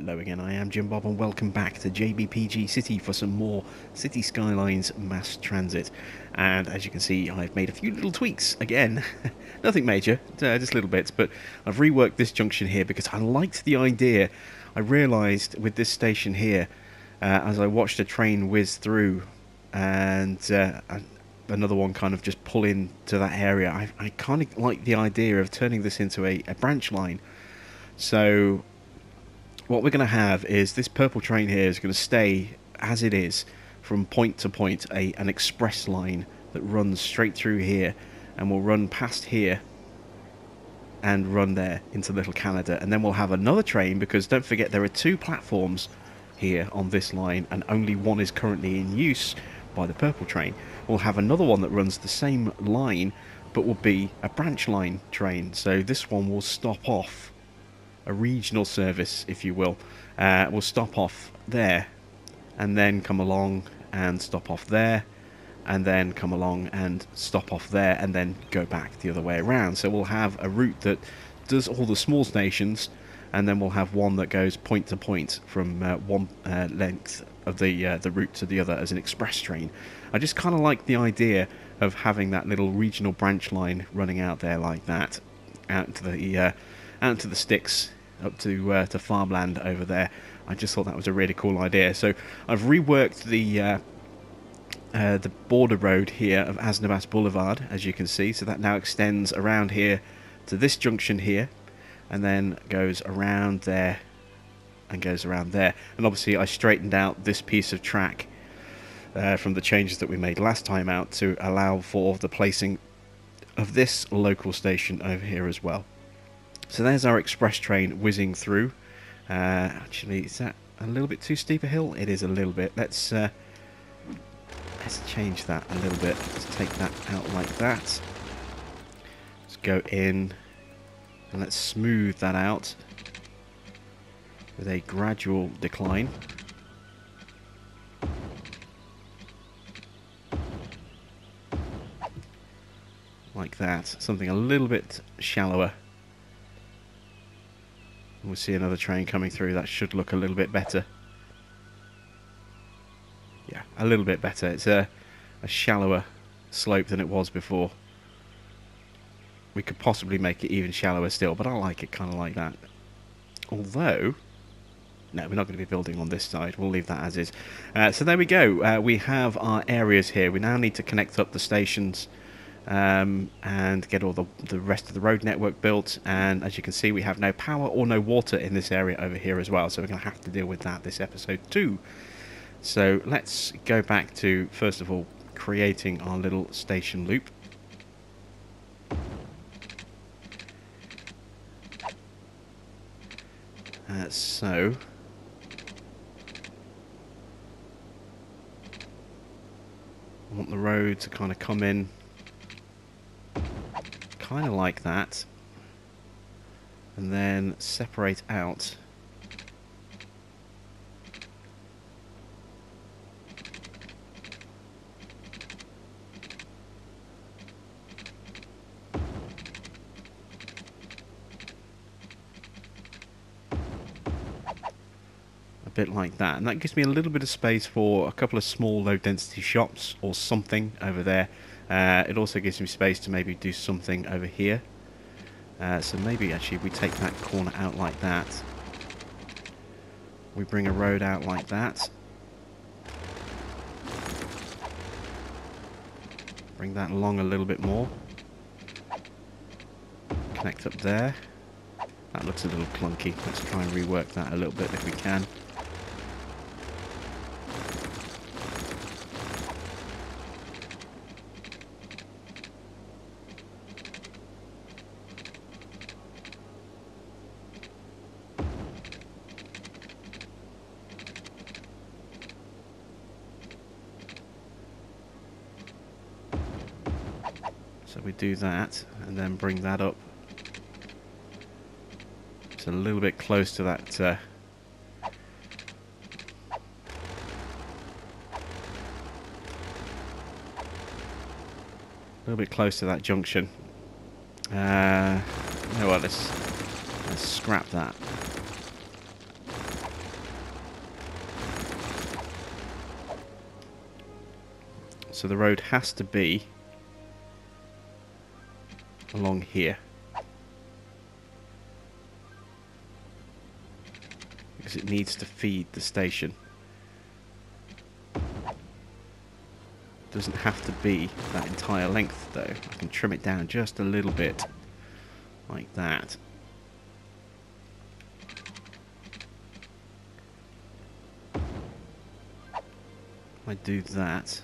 Hello again, I am Jim Bob and welcome back to JBPG City for some more City Skylines mass transit. And as you can see, I've made a few little tweaks again. Nothing major, just little bits, but I've reworked this junction here because I liked the idea. I realised with this station here, as I watched a train whiz through and another one kind of just pull into that area, I kind of like the idea of turning this into a branch line. So what we're going to have is this purple train here is going to stay as it is from point to point, an express line that runs straight through here and will run past here and run there into Little Canada. And then we'll have another train, because don't forget there are two platforms here on this line and only one is currently in use by the purple train. We'll have another one that runs the same line but will be a branch line train. So this one will stop off, a regional service, if you will, will stop off there and then come along and stop off there and then come along and stop off there and then go back the other way around. So we'll have a route that does all the small stations, and then we'll have one that goes point to point from one length of the route to the other as an express train. I just kind of like the idea of having that little regional branch line running out there like that, out to the sticks, up to farmland over there. I just thought that was a really cool idea. So I've reworked the border road here of Asnabas Boulevard, as you can see. So that now extends around here to this junction here, and then goes around there and goes around there. And obviously I straightened out this piece of track from the changes that we made last time out to allow for the placing of this local station over here as well. So there's our express train whizzing through. Actually, is that a little bit too steep a hill? It is a little bit. Let's change that a little bit. Let's take that out like that. Let's go in and let's smooth that out with a gradual decline. Like that. Something a little bit shallower. We'll see another train coming through. That should look a little bit better. Yeah, a little bit better. It's a shallower slope than it was before. We could possibly make it even shallower still, but I like it kind of like that. Although, no, we're not going to be building on this side. We'll leave that as is. So there we go. We have our areas here. We now need to connect up the stations and get all the rest of the road network built. And as you can see, we have no power or no water in this area over here as well, so we're going to have to deal with that this episode too. So let's go back to, first of all, creating our little station loop. So I want the road to kind of come in kind of like that, and then separate out a bit like that, and that gives me a little bit of space for a couple of small low density shops or something over there. It also gives me space to maybe do something over here. So maybe actually we take that corner out like that. We bring a road out like that. Bring that along a little bit more. Connect up there. That looks a little clunky. Let's try and rework that a little bit if we can. So we do that, and then bring that up. It's a little bit close to that. A little bit close to that junction. You know what? Let's scrap that. So the road has to be along here. Because it needs to feed the station. Doesn't have to be that entire length though. I can trim it down just a little bit. Like that. I do that.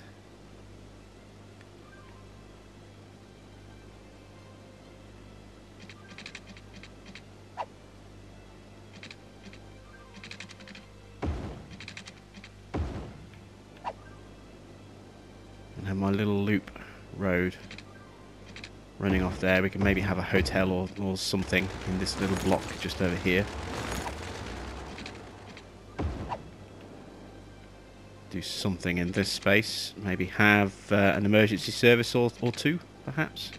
And have my little loop road running off there. We can maybe have a hotel or something in this little block just over here. Do something in this space. Maybe have an emergency service or two, perhaps.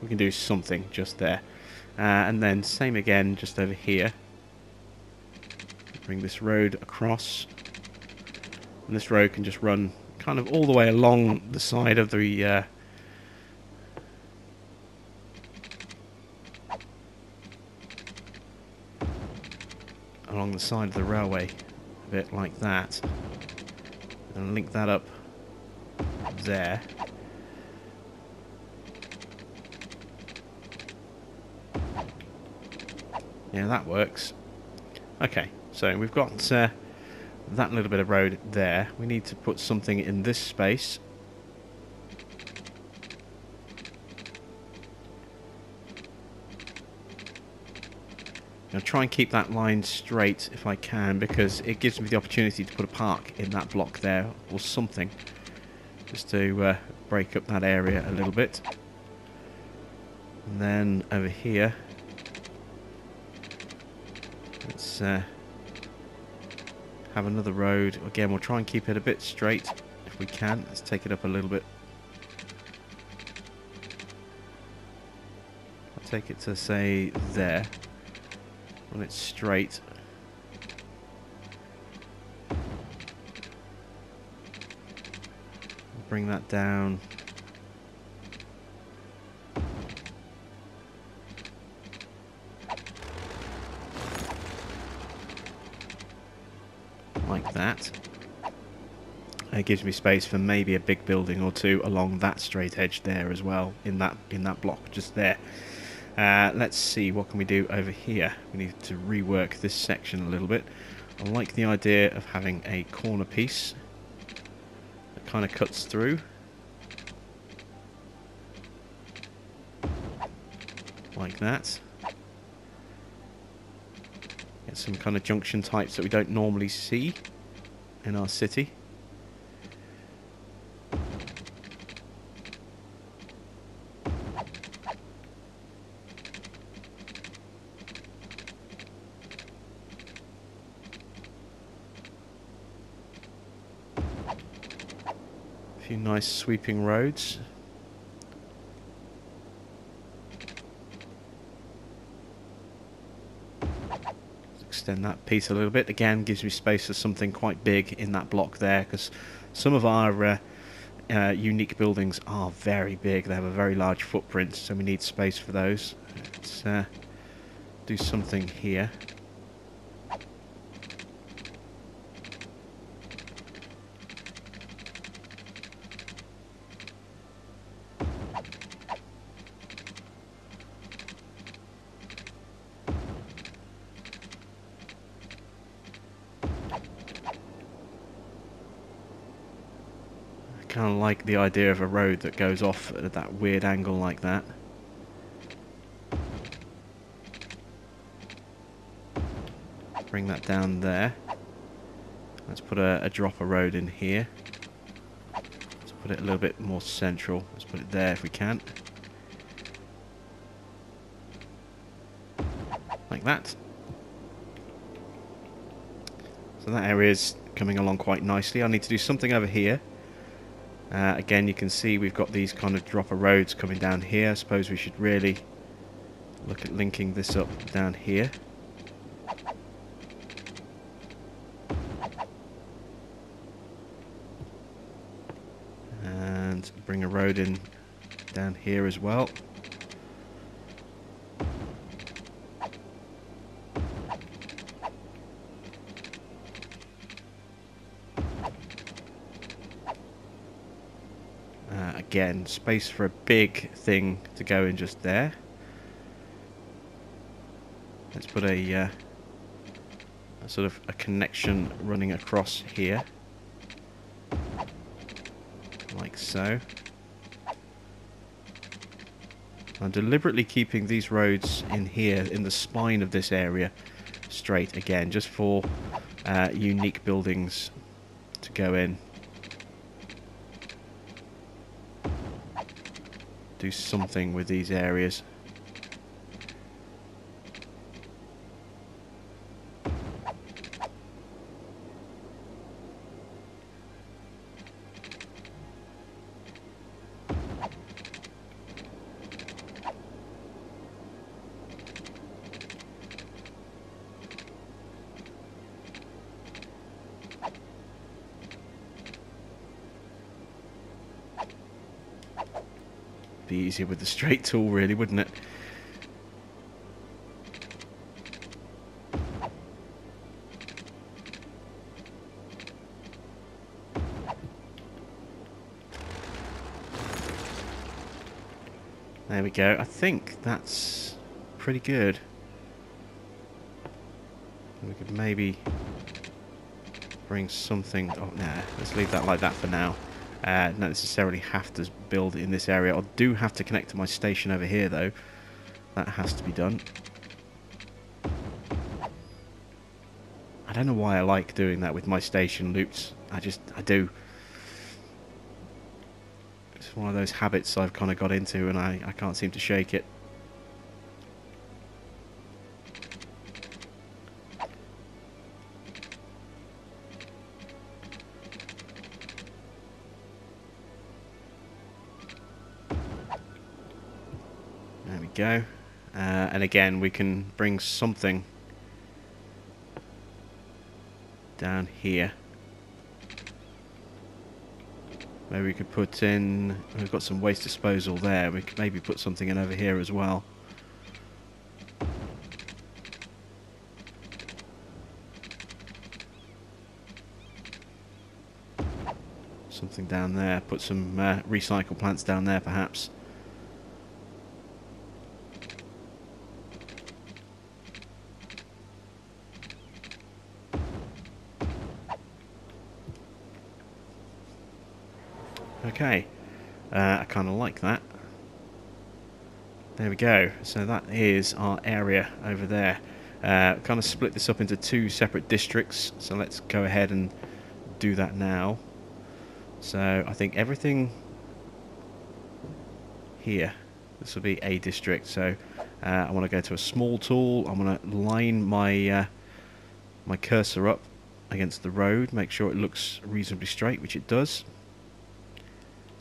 We can do something just there. And then same again just over here. Bring this road across. And this road can just run kind of all the way along the side of the along the side of the railway, a bit like that, and link that up there. Yeah, that works. Okay, so we've got that little bit of road there. We need to put something in this space. I'll try and keep that line straight if I can, because it gives me the opportunity to put a park in that block there or something, just to break up that area a little bit. And then over here, let's have another road. Again, we'll try and keep it a bit straight if we can. Let's take it up a little bit. I'll take it to, say, there. When it's straight. Bring that down. Like that. It gives me space for maybe a big building or two along that straight edge there as well, in that block just there. Let's see, what can we do over here? We need to rework this section a little bit. I like the idea of having a corner piece that kind of cuts through. Like that. Get some kind of junction types that we don't normally see in our city. Few nice sweeping roads. Let's extend that piece a little bit. Again, gives me space for something quite big in that block there, because some of our unique buildings are very big. They have a very large footprint, so we need space for those. Let's do something here. Kind of like the idea of a road that goes off at that weird angle like that. Bring that down there. Let's put a dropper road in here. Let's put it a little bit more central. Let's put it there if we can. Like that. So that area is coming along quite nicely. I need to do something over here. Again, you can see we've got these kind of dropper roads coming down here. I suppose we should really look at linking this up down here. and bring a road in down here as well. Again, space for a big thing to go in just there. Let's put a sort of a connection running across here, like so. I'm deliberately keeping these roads in here, in the spine of this area, straight again, just for unique buildings to go in. Do something with these areas. Be easier with the straight tool, really, wouldn't it? There we go. I think that's pretty good. We could maybe bring something... Oh, no. Let's leave that like that for now. Not necessarily have to build in this area. I do have to connect to my station over here, though. That has to be done. I don't know why I like doing that with my station loops. I do. It's one of those habits I've kind of got into, and I can't seem to shake it. There we go. And again, we can bring something down here. Maybe we could put in... We've got some waste disposal there. We could maybe put something in over here as well. Something down there. Put some recycle plants down there, perhaps. Okay, I kind of like that. There we go. So that is our area over there. Kind of split this up into two separate districts. So let's go ahead and do that now. So I think everything here, this will be a district. So I want to go to a small tool. I'm going to line my my cursor up against the road, make sure it looks reasonably straight, which it does.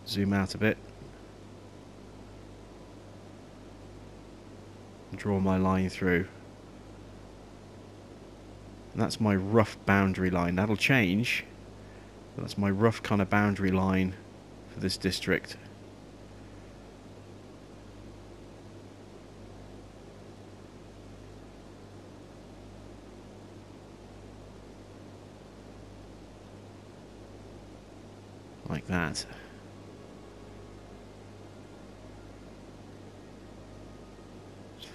Zoom out a bit. Draw my line through. And that's my rough boundary line. That'll change. But that's my rough kind of boundary line for this district. Like that.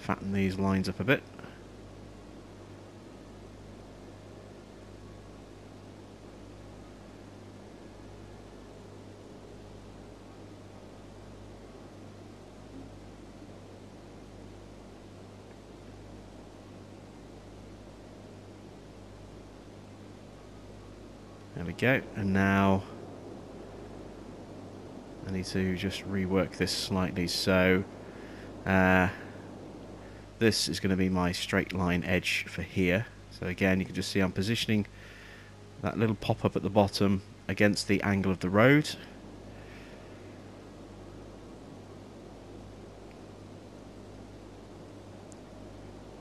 Fatten these lines up a bit. There we go. And now I need to just rework this slightly. So this is going to be my straight line edge for here. So again, you can just see I'm positioning that little pop-up at the bottom against the angle of the road.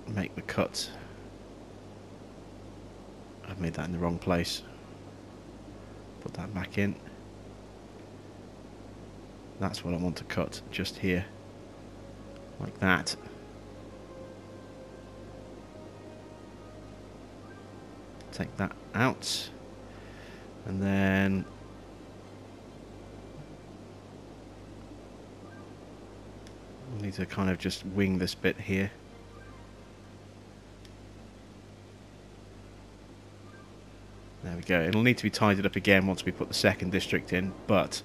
Make the cut. I've made that in the wrong place. Put that back in. That's what I want to cut just here, like that. Take that out, and then we'll need to kind of just wing this bit here. There we go. It'll need to be tidied up again once we put the second district in, but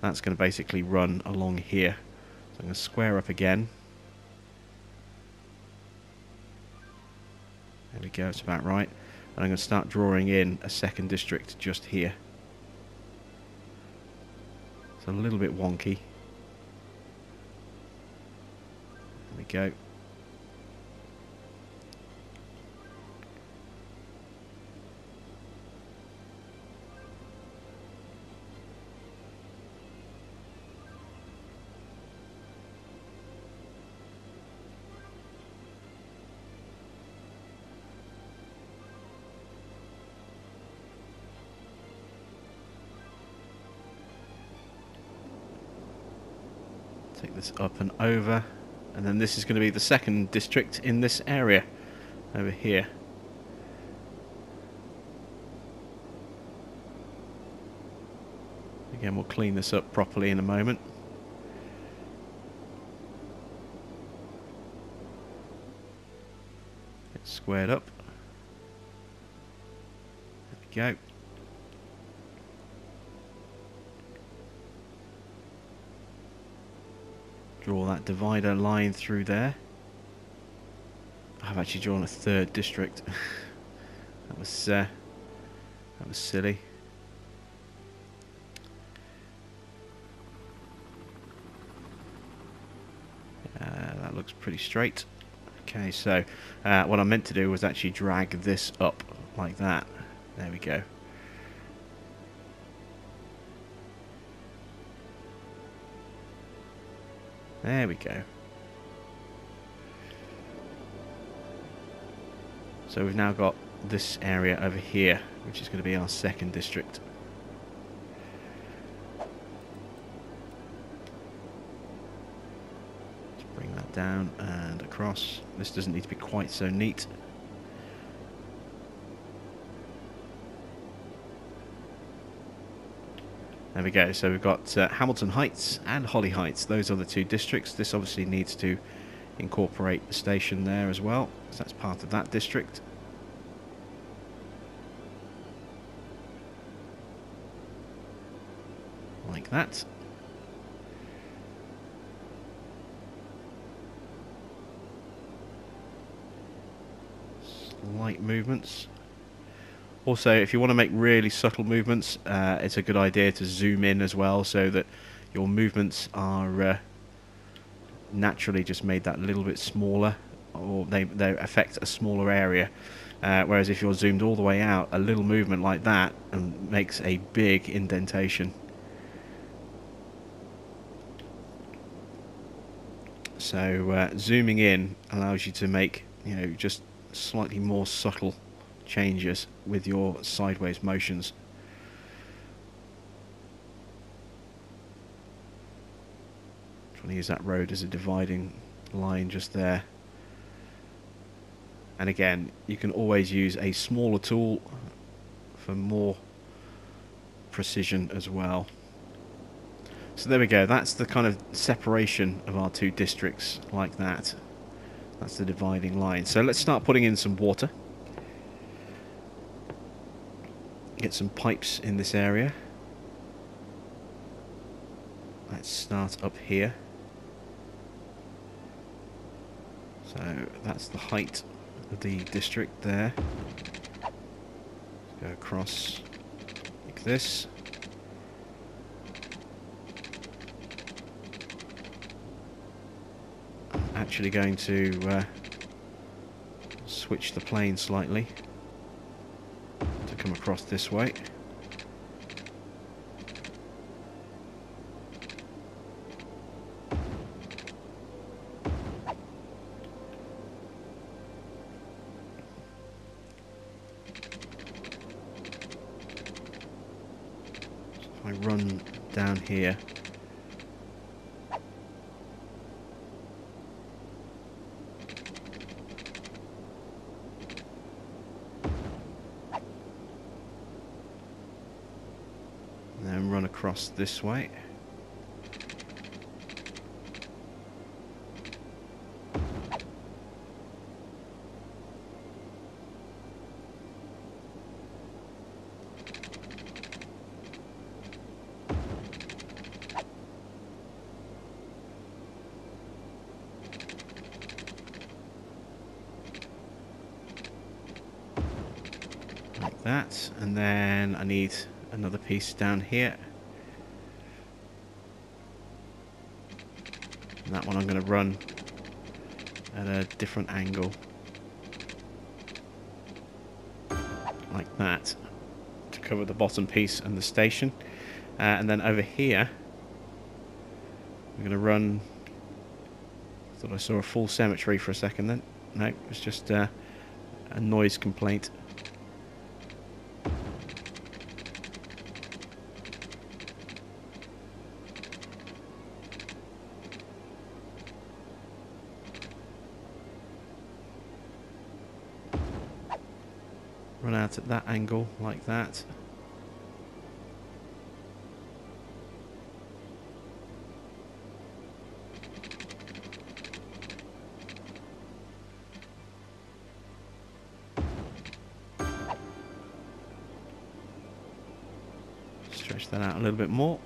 that's going to basically run along here. So I'm going to square up again. There we go, it's about right. And I'm going to start drawing in a second district just here. It's a little bit wonky. There we go. Take this up and over, and then this is going to be the second district in this area over here. Again, we'll clean this up properly in a moment. Get squared up. There we go. Draw that divider line through there. I've actually drawn a third district. that was silly. That looks pretty straight. Okay, so what I meant to do was actually drag this up like that. There we go. There we go. So we've now got this area over here, which is going to be our second district. Let's bring that down and across. This doesn't need to be quite so neat. There we go, so we've got Hamilton Heights and Holly Heights. Those are the two districts. This obviously needs to incorporate the station there as well, so that's part of that district. Like that. Slight movements. Also, if you want to make really subtle movements, it's a good idea to zoom in as well, so that your movements are naturally just made that little bit smaller, or they affect a smaller area. Whereas if you're zoomed all the way out, a little movement like that makes a big indentation. So zooming in allows you to make, you know, just slightly more subtle changes with your sideways motions. Trying to use that road as a dividing line just there. And again, you can always use a smaller tool for more precision as well. So there we go, that's the kind of separation of our two districts like that. That's the dividing line. So let's start putting in some water. Get some pipes in this area. Let's start up here. So that's the height of the district there. Let's go across like this. I'm actually going to switch the plane slightly to come across this way. So if I run down here, across this way. Like that, and then I need another piece down here. And that one I'm going to run at a different angle. Like that, to cover the bottom piece and the station. And then over here, I'm going to run... I thought I saw a full cemetery for a second then. No, it was just a noise complaint. Run out at that angle, like that. Stretch that out a little bit more.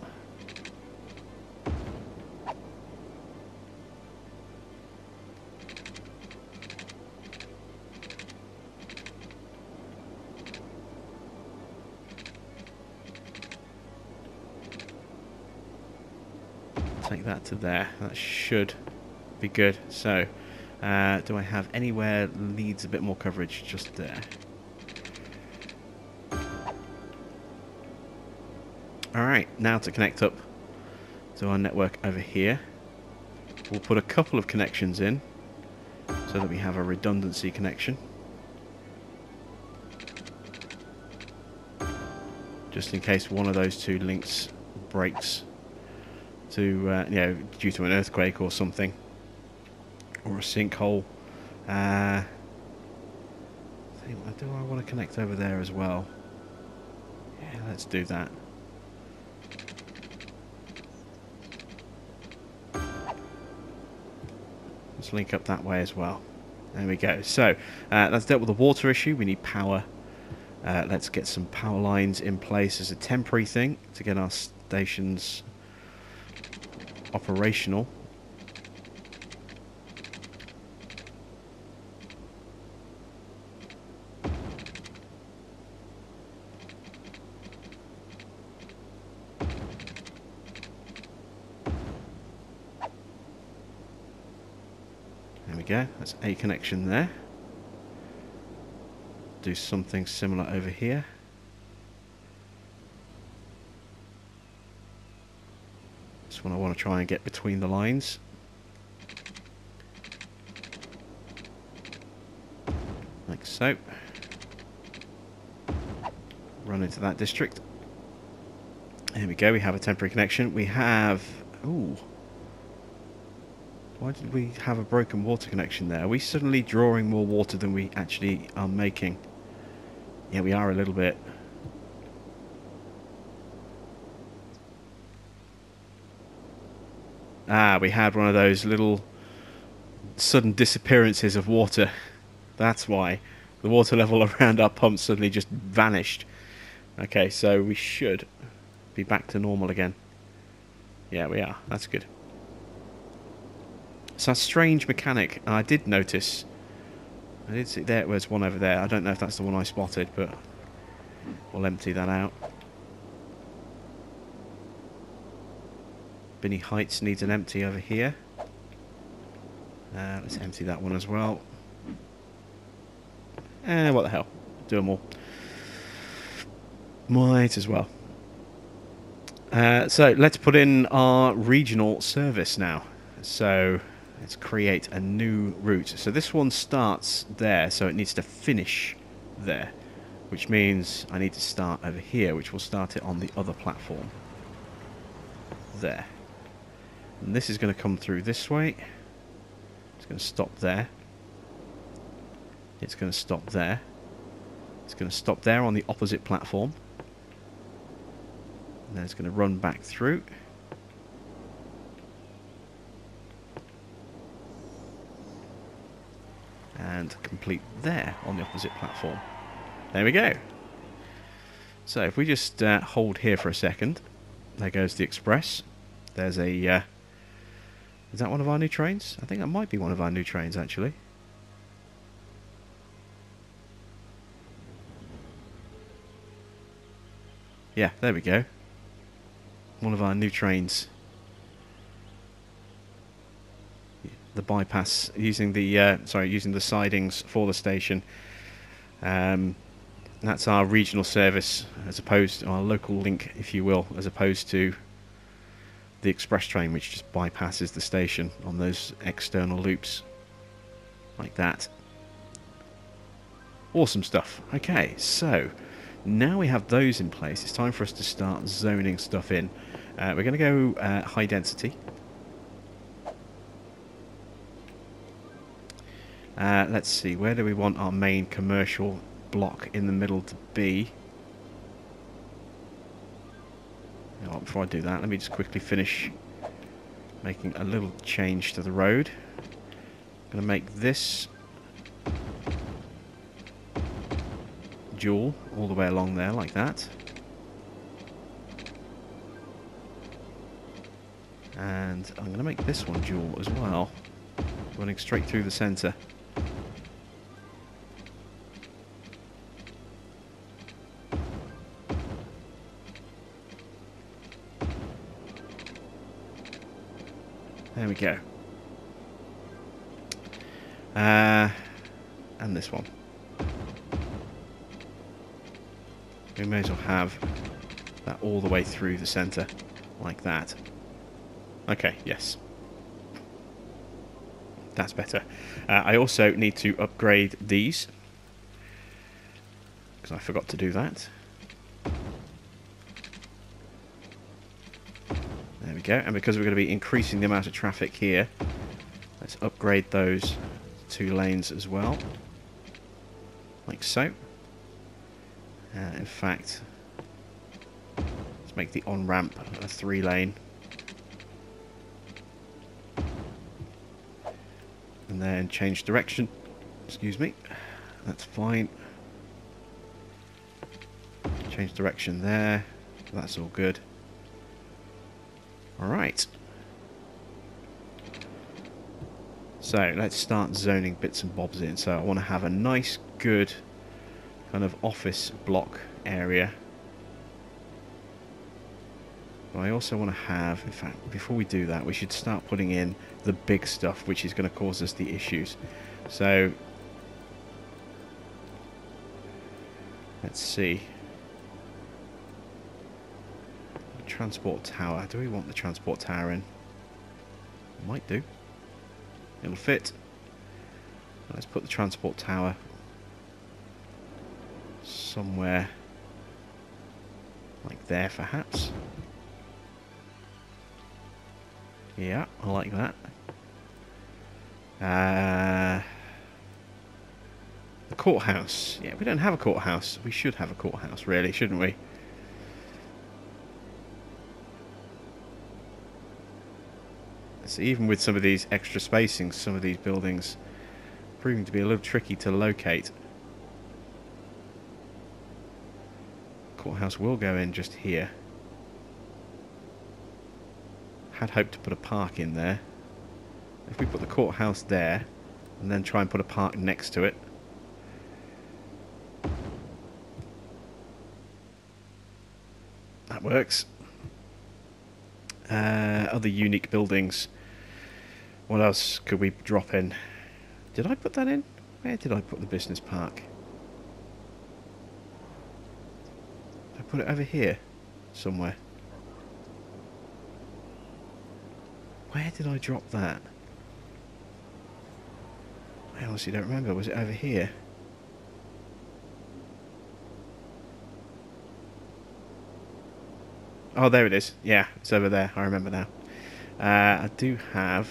Take that to there. That should be good. So, do I have anywhere needs a bit more coverage? Just there. Alright, now to connect up to our network over here. We'll put a couple of connections in so that we have a redundancy connection. Just in case one of those two links breaks to, you know, due to an earthquake or something, or a sinkhole. Do I want to connect over there as well? Yeah, let's do that. Let's link up that way as well. There we go. So that's dealt with the water issue. We need power. Let's get some power lines in place as a temporary thing to get our stations operational. There we go, that's a connection there. Do something similar over here. This one I want to try and get between the lines. Like so. Run into that district. There we go, we have a temporary connection. We have... Ooh. Why did we have a broken water connection there? Are we suddenly drawing more water than we actually are making? Yeah, we are a little bit. Ah, we had one of those little sudden disappearances of water. That's why. The water level around our pump suddenly just vanished. Okay, so we should be back to normal again. Yeah, we are. That's good. It's a strange mechanic. I did notice. I did see there was one over there. I don't know if that's the one I spotted, but we'll empty that out. Binney Heights needs an empty over here. Let's empty that one as well. What the hell? Do them all. Might as well. So let's put in our regional service now. So let's create a new route. So this one starts there, so it needs to finish there, which means I need to start over here, which will start it on the other platform. There. And this is going to come through this way. It's going to stop there. It's going to stop there. It's going to stop there on the opposite platform. then it's going to run back through. And complete there on the opposite platform. There we go. So if we just hold here for a second, there goes the express. There's a... is that one of our new trains? I think that might be one of our new trains, actually. Yeah, there we go. One of our new trains. The bypass, using the using the sidings for the station. That's our regional service, as opposed to our local link, if you will, as opposed to the express train, which just bypasses the station on those external loops, like that. Awesome stuff. Okay, so now we have those in place, it's time for us to start zoning stuff in. We're going to go high density. Let's see, where do we want our main commercial block in the middle to be? You know what, before I do that, let me just quickly finish making a little change to the road. I'm going to make this dual all the way along there, like that. And I'm going to make this one dual as well, running straight through the centre. There we go. And this one. We may as well have that all the way through the centre, like that. Okay, yes. That's better. I also need to upgrade these, because I forgot to do that. There we go. And because we're going to be increasing the amount of traffic here, let's upgrade those 2 lanes as well, like so. In fact, let's make the on-ramp a 3-lane. And then change direction. Excuse me. That's fine. Change direction there. That's all good. Alright. So let's start zoning bits and bobs in. So I want to have a nice, good kind of office block area. But I also want to have, in fact, before we do that, we should start putting in the big stuff, which is going to cause us the issues. So let's see. Transport tower. Do we want the transport tower in? Might do. It'll fit. Let's put the transport tower somewhere like there, perhaps. Yeah, I like that. The courthouse. Yeah, we don't have a courthouse. We should have a courthouse, really, shouldn't we? So even with some of these extra spacings, some of these buildings proving to be a little tricky to locate. Courthouse will go in just here. Had hoped to put a park in there. If we put the courthouse there and then try and put a park next to it, that works. Other unique buildings. What else could we drop in? Did I put that in? Where did I put the business park? Did I put it over here somewhere? Where did I drop that? I honestly don't remember. Was it over here? Oh, there it is. Yeah, it's over there. I remember now. I do have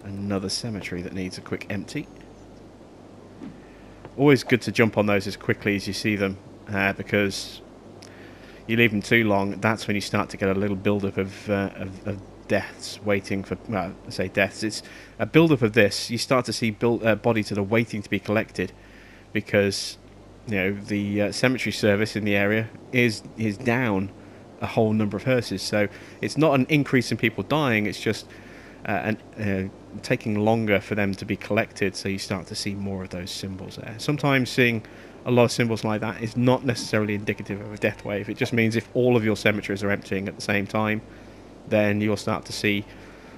another cemetery that needs a quick empty. Always good to jump on those as quickly as you see them, because You leave them too long, that's when you start to get a little build-up of deaths waiting for, well, I say deaths, it's a build-up of this. You start to see bodies that are waiting to be collected because, you know, the cemetery service in the area is down a whole number of hearses. So it's not an increase in people dying, it's just taking longer for them to be collected, so you start to see more of those symbols there. Sometimes seeing a lot of symbols like that is not necessarily indicative of a death wave. It just means if all of your cemeteries are emptying at the same time, then you'll start to see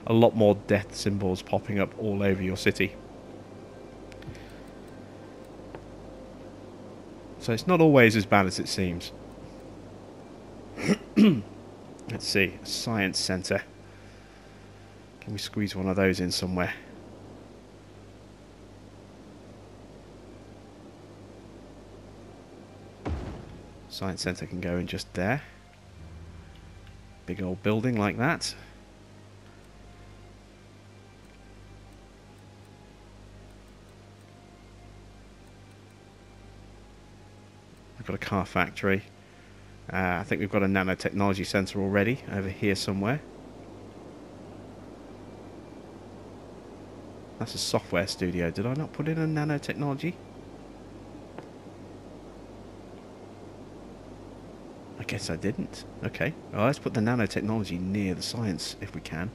a lot more death symbols popping up all over your city. So it's not always as bad as it seems. Let's see, a science centre. Can we squeeze one of those in somewhere? Science centre can go in just there. Big old building like that. We've got a car factory. I think we've got a nanotechnology centre already over here somewhere. That's a software studio. Did I not put in a nanotechnology? I guess I didn't. Okay. Well, let's put the nanotechnology near the science if we can.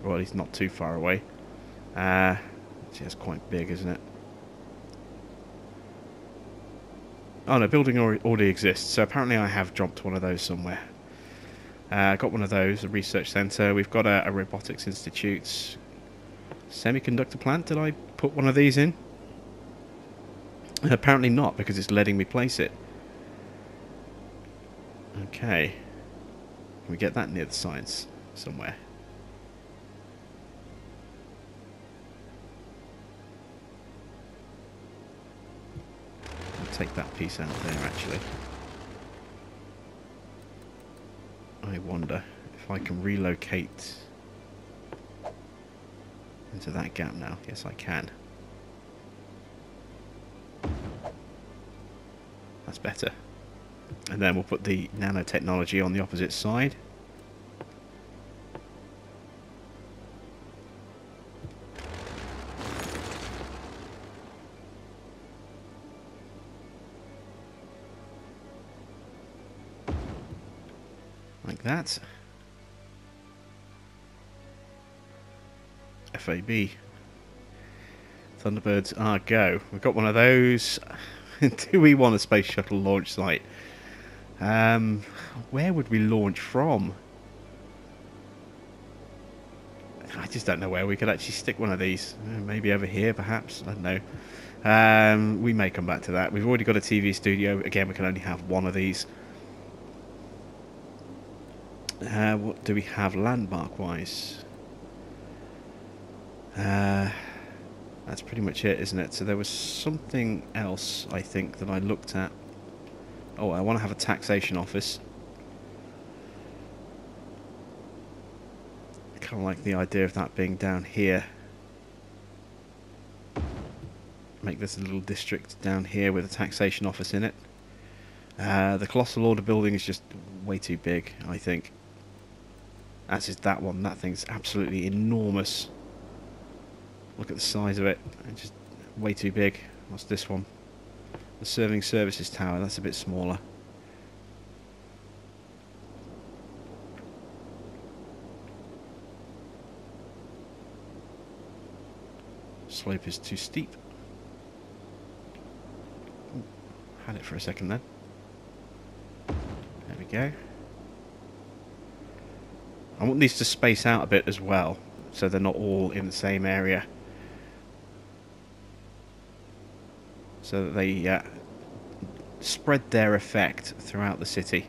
Or at least not too far away. See, that's quite big, isn't it? Oh no, building already exists. So apparently I have dropped one of those somewhere. Got one of those, a research centre. We've got a robotics institute. Semiconductor plant. Did I put one of these in? Apparently not, because it's letting me place it. Okay. Can we get that near the science somewhere? I'll take that piece out there, actually. I wonder if I can relocate into that gap now. Yes, I can. That's better. And then we'll put the nanotechnology on the opposite side. Like that. FAB. Thunderbirds are go. We've got one of those. Do we want a space shuttle launch site? Where would we launch from? I just don't know where we could actually stick one of these. Maybe over here, perhaps. I don't know. We may come back to that. We've already got a TV studio. Again, we can only have one of these. What do we have landmark-wise? That's pretty much it, isn't it? So there was something else, I think, that I looked at. Oh, I want to have a taxation office. I kind of like the idea of that being down here. Make this a little district down here with a taxation office in it. The Colossal Order building is just way too big, I think. As is that one. That thing's absolutely enormous. Look at the size of it. It's just way too big. What's this one? The Serving Services Tower. That's a bit smaller. Slope is too steep. Ooh, had it for a second then. There we go. I want these to space out a bit as well, so they're not all in the same area. So that they spread their effect throughout the city.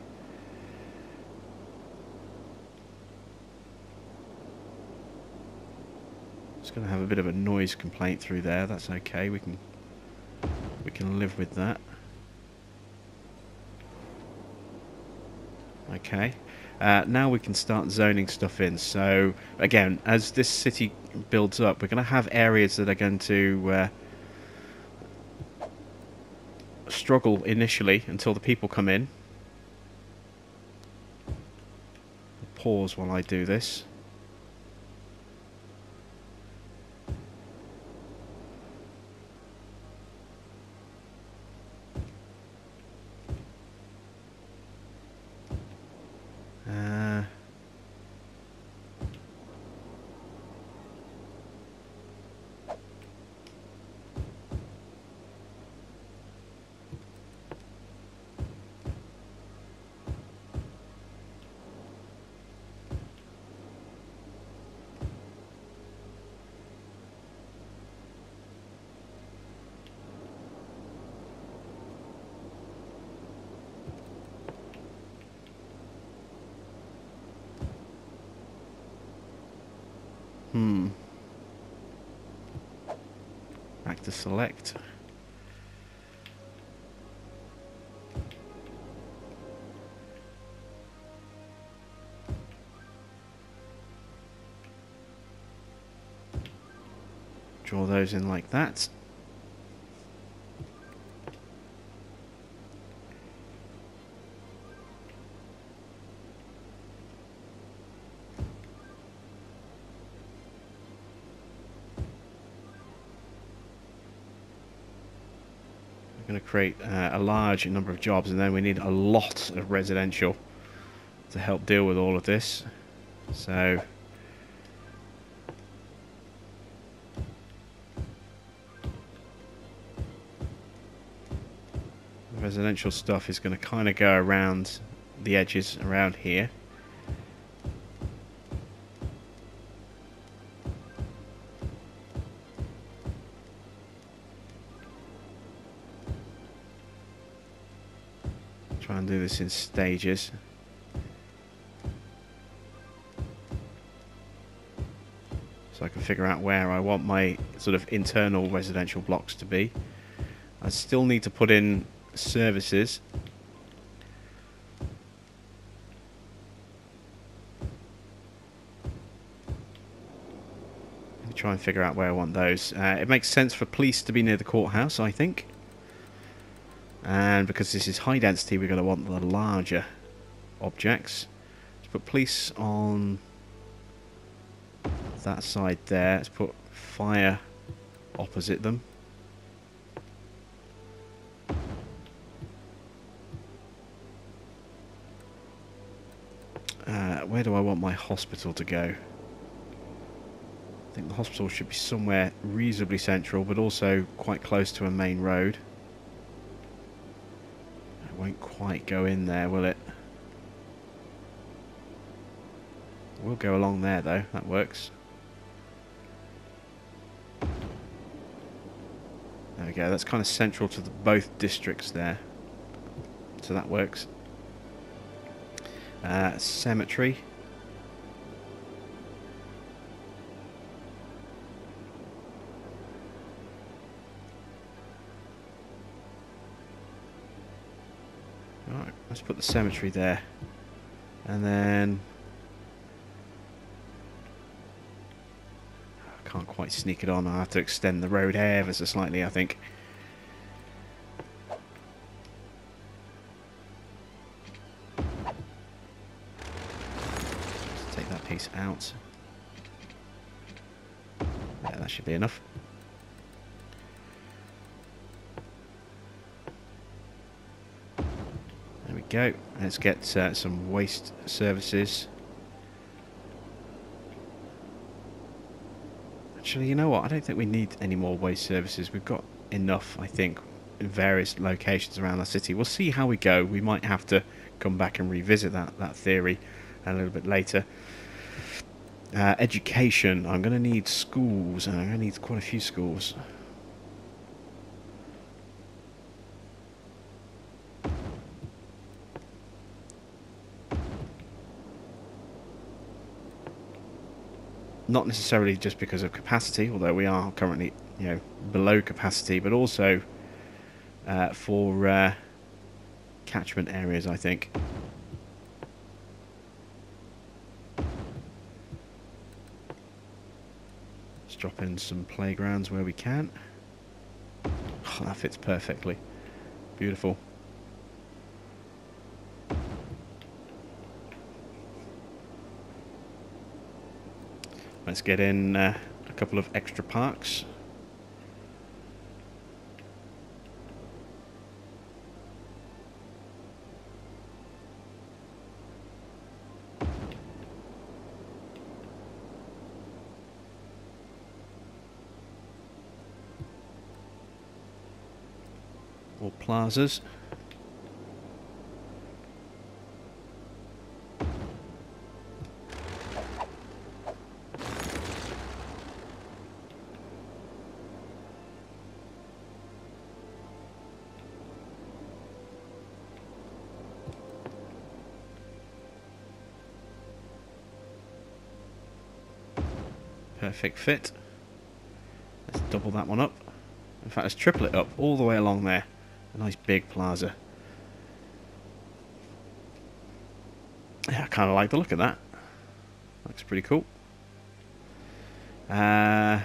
Just going to have a bit of a noise complaint through there. That's okay. We can live with that. Okay. Now we can start zoning stuff in. So again, as this city builds up, we're going to have areas that are going to struggle initially until the people come in. Pause while I do this. Back to select. Draw those in like that. Going to create a large number of jobs, and then we need a lot of residential to help deal with all of this. So the residential stuff is going to kind of go around the edges around here. Try and do this in stages. So I can figure out where I want my sort of internal residential blocks to be. I still need to put in services. Let me try and figure out where I want those. It makes sense for police to be near the courthouse, I think. And because this is high density, we're going to want the larger objects. Let's put police on that side there. Let's put fire opposite them. Where do I want my hospital to go? I think the hospital should be somewhere reasonably central, but also quite close to a main road. It won't quite go in there, will it? We'll go along there though, that works. There we go, that's kind of central to both districts there. So that works. Cemetery. Alright, let's put the cemetery there. And then I can't quite sneak it on. I'll have to extend the road ever so slightly, I think. Let's take that piece out. Yeah, that should be enough. There we go. Let's get some waste services. Actually, you know what? I don't think we need any more waste services. We've got enough, I think, in various locations around the city. We'll see how we go. We might have to come back and revisit that theory a little bit later. Education. I'm going to need schools, and I'm going to need quite a few schools. Not necessarily just because of capacity, although we are currently, you know, below capacity, but also for catchment areas, I think. Let's drop in some playgrounds where we can. Oh, that fits perfectly. Beautiful. Let's get in a couple of extra parks. Or plazas. Perfect fit. Let's double that one up. In fact, let's triple it up all the way along there. A nice big plaza. Yeah, I kind of like the look of that. Looks pretty cool. Dropping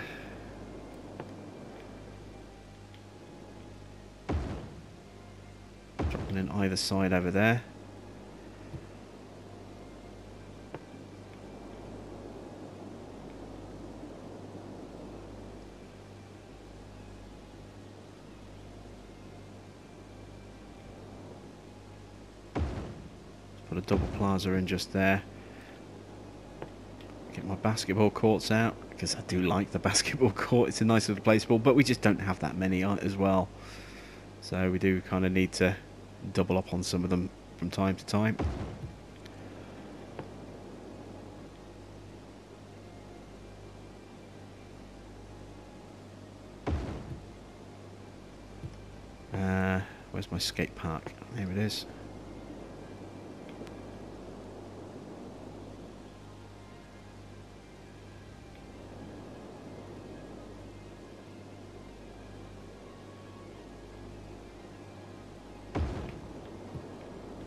in either side over there. Put a double plaza in just there. Get my basketball courts out, because I do like the basketball court. It's a nice little place, but we just don't have that many as well. So we do kind of need to double up on some of them from time to time. Where's my skate park? There it is.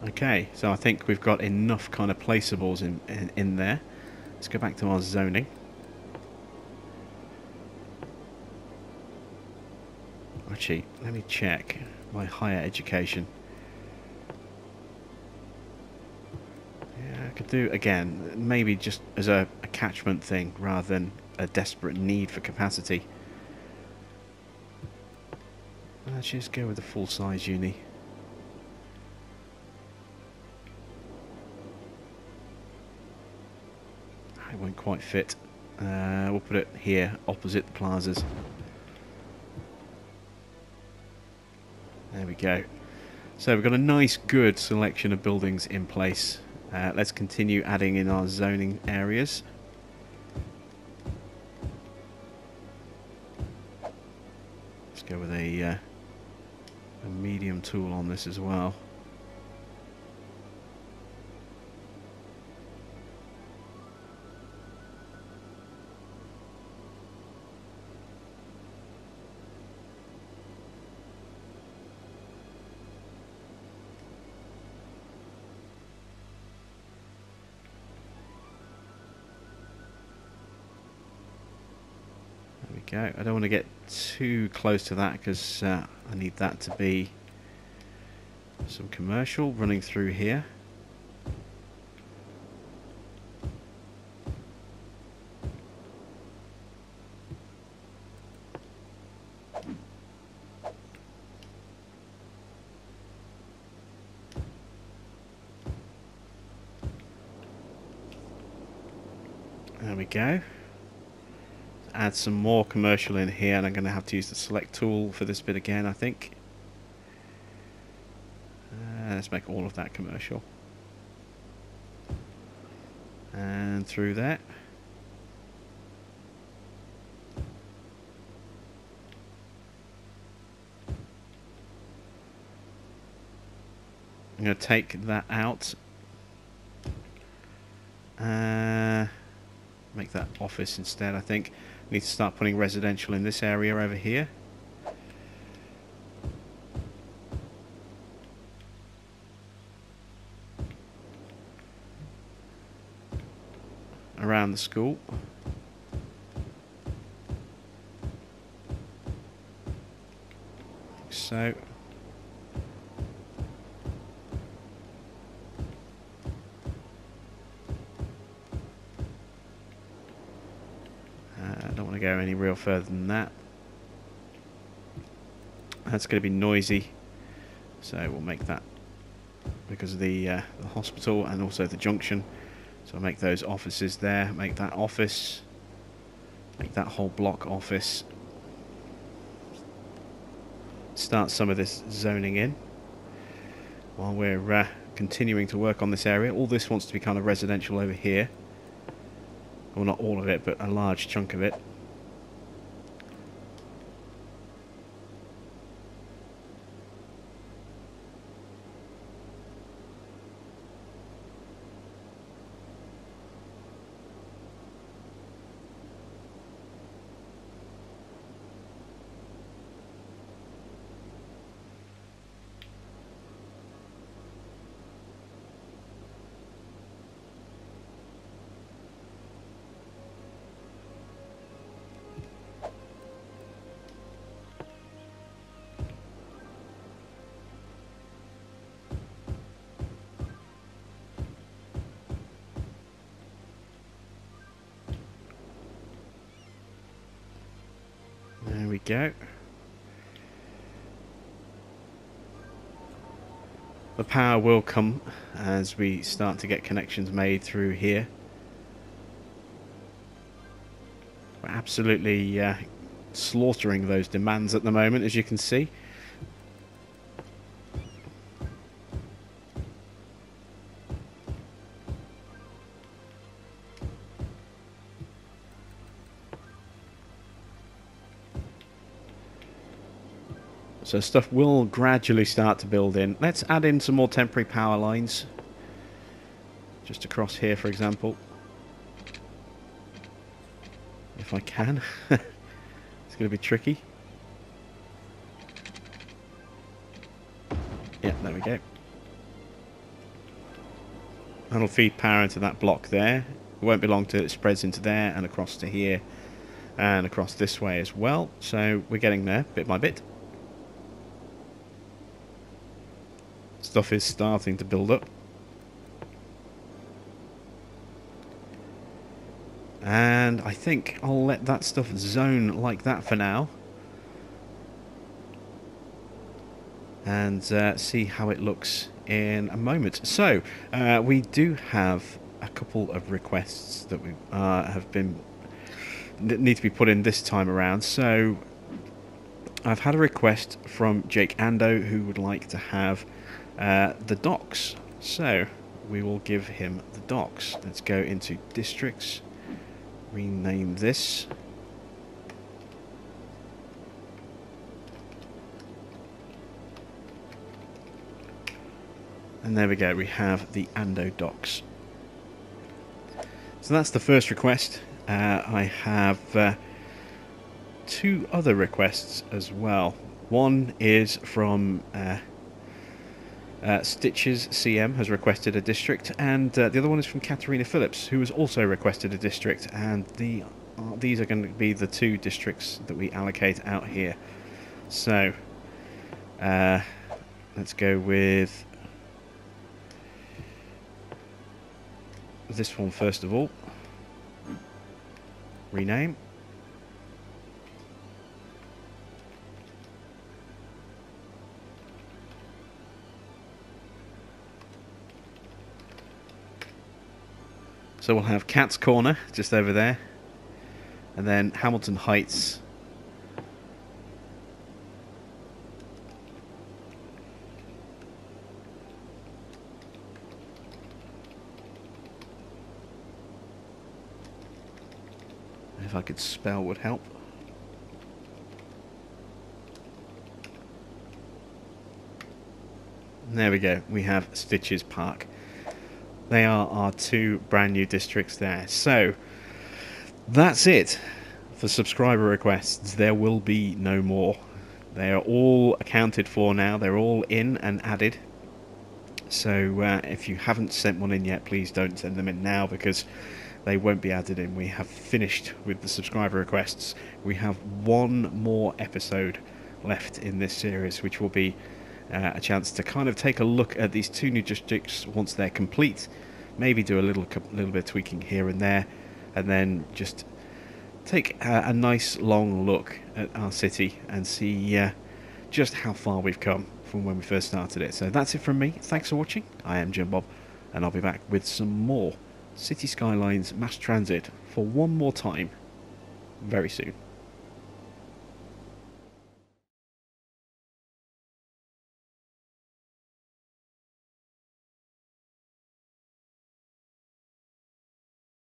Okay, so I think we've got enough kind of placeables in there. Let's go back to our zoning. Actually, let me check my higher education. Yeah, I could do, again, maybe just as a catchment thing rather than a desperate need for capacity. Let's just go with the full-size uni. It won't quite fit. We'll put it here, opposite the plazas. There we go. So we've got a nice, good selection of buildings in place. Let's continue adding in our zoning areas. Let's go with a medium tool on this as well. Go. I don't want to get too close to that because I need that to be some commercial running through here. There we go. Add some more commercial in here, and I'm going to have to use the select tool for this bit again, I think. Let's make all of that commercial. And through there. I'm going to take that out. Make that office instead, I think. Need to start putting residential in this area over here. Around the school. So. real further than that. That's going to be noisy, so we'll make that because of the hospital and also the junction. So I'll make those offices there, make that office, make that whole block office. Start some of this zoning in while we're continuing to work on this area. All this wants to be kind of residential over here. Well, not all of it, but a large chunk of it. There we go. The power will come as we start to get connections made through here. We're absolutely slaughtering those demands at the moment, as you can see. So stuff will gradually start to build in. Let's add in some more temporary power lines. Just across here, for example. If I can. It's going to be tricky. Yeah, there we go. That'll feed power into that block there. It won't be long till it spreads into there and across to here. And across this way as well. So we're getting there, bit by bit. Stuff is starting to build up. And I think I'll let that stuff zone like that for now. And see how it looks in a moment. So, we do have a couple of requests that we need to be put in this time around. So, I've had a request from Jake Ando who would like to have the docks. So we will give him the docks. Let's go into districts, rename this, and there we go, we have the Ando docks. So that's the first request. I have two other requests as well. One is from Stitches CM has requested a district, and the other one is from Katerina Phillips, who has also requested a district, and these are going to be the two districts that we allocate out here. So let's go with this one first of all. Rename. So we'll have Cat's Corner just over there, and then Hamilton Heights. If I could spell would help. There we go, we have Stitches Park. They are our two brand new districts there. So that's it for subscriber requests. There will be no more. They are all accounted for now. They're all in and added. So if you haven't sent one in yet, please don't send them in now because they won't be added in. We have finished with the subscriber requests. We have one more episode left in this series, which will be a chance to kind of take a look at these two new districts once they're complete, maybe do a little bit of tweaking here and there, and then just take a nice long look at our city and see just how far we've come from when we first started it. So that's it from me. Thanks for watching. I am Jim Bob, and I'll be back with some more City Skylines Mass Transit for one more time very soon.